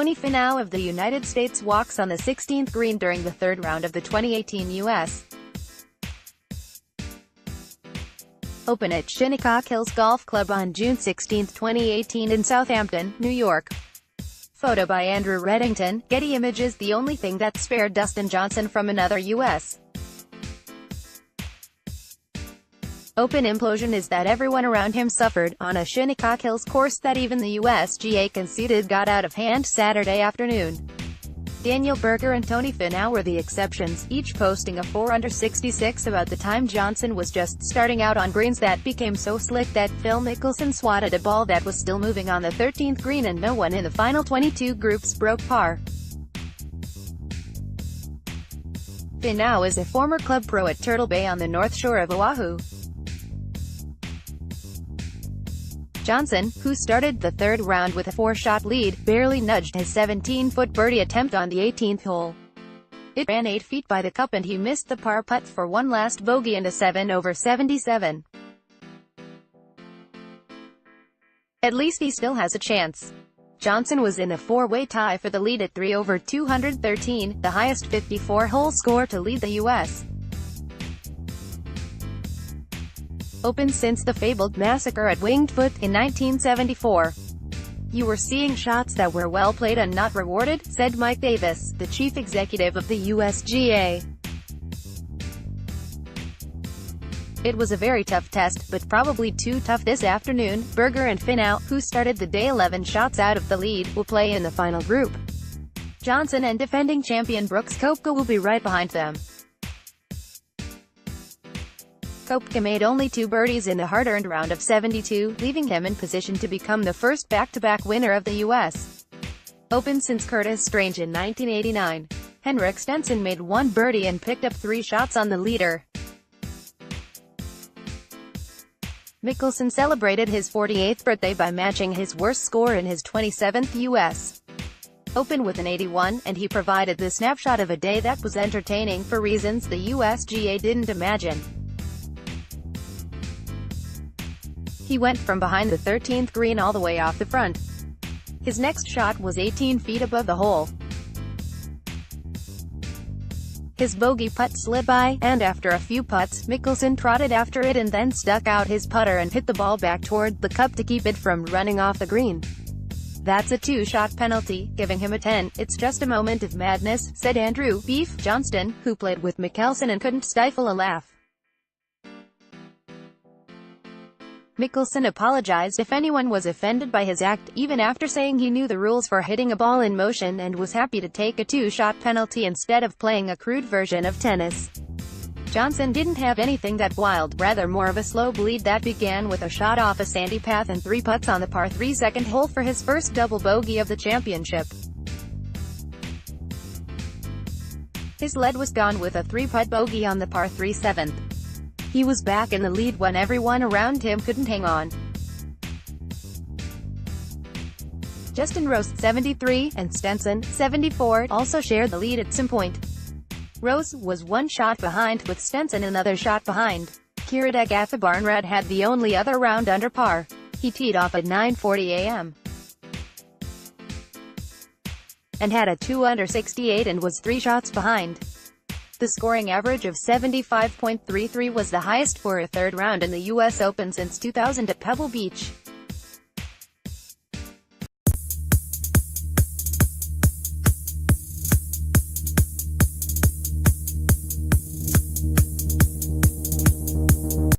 Tony Finau of the United States walks on the 16th green during the third round of the 2018 U.S. Open at Shinnecock Hills Golf Club on June 16, 2018 in Southampton, New York. Photo by Andrew Redington, Getty Images. The only thing that spared Dustin Johnson from another U.S. Open implosion is that everyone around him suffered, on a Shinnecock Hills course that even the USGA conceded got out of hand Saturday afternoon. Berger and Tony Finau were the exceptions, each posting a 4 under 66 about the time Johnson was just starting out on greens that became so slick that Phil Mickelson swatted a ball that was still moving on the 13th green, and no one in the final 22 groups broke par. Finau is a former club pro at Turtle Bay on the north shore of Oahu. Johnson, who started the third round with a 4-shot lead, barely nudged his 17-foot birdie attempt on the 18th hole. It ran 8 feet by the cup and he missed the par putt for one last bogey and a 7 over 77. At least he still has a chance. Johnson was in a 4-way tie for the lead at 3 over 213, the highest 54-hole score to lead the U.S. Open since the fabled massacre at Winged Foot in 1974. "You were seeing shots that were well played and not rewarded," said Mike Davis, the chief executive of the USGA. "It was a very tough test, but probably too tough this afternoon." Berger and Finau, who started the day 11 shots out of the lead, will play in the final group. Johnson and defending champion Brooks Koepka will be right behind them. Koepka made only 2 birdies in the hard-earned round of 72, leaving him in position to become the first back-to-back winner of the U.S. Open since Curtis Strange in 1989. Henrik Stenson made 1 birdie and picked up 3 shots on the leader. Mickelson celebrated his 48th birthday by matching his worst score in his 27th U.S. Open with an 81, and he provided the snapshot of a day that was entertaining for reasons the USGA didn't imagine. He went from behind the 13th green all the way off the front. His next shot was 18 feet above the hole. His bogey putt slid by, and after a few putts, Mickelson trotted after it and then stuck out his putter and hit the ball back toward the cup to keep it from running off the green. "That's a 2-shot penalty, giving him a 10. It's just a moment of madness," said Andrew "Beef" Johnston, who played with Mickelson and couldn't stifle a laugh. Mickelson apologized if anyone was offended by his act, even after saying he knew the rules for hitting a ball in motion and was happy to take a 2-shot penalty instead of playing a crude version of tennis. Johnson didn't have anything that wild, rather more of a slow bleed that began with a shot off a sandy path and 3 putts on the par 3 second hole for his first double bogey of the championship. His lead was gone with a 3-putt bogey on the par 3 7th. He was back in the lead when everyone around him couldn't hang on. Justin Rose, 73, and Stenson, 74, also shared the lead at some point. Rose was 1 shot behind, with Stenson another shot behind. Kiradech Athabarnrad had the only other round under par. He teed off at 9:40 a.m. and had a 2 under 68 and was 3 shots behind. The scoring average of 75.33 was the highest for a third round in the U.S. Open since 2000 at Pebble Beach.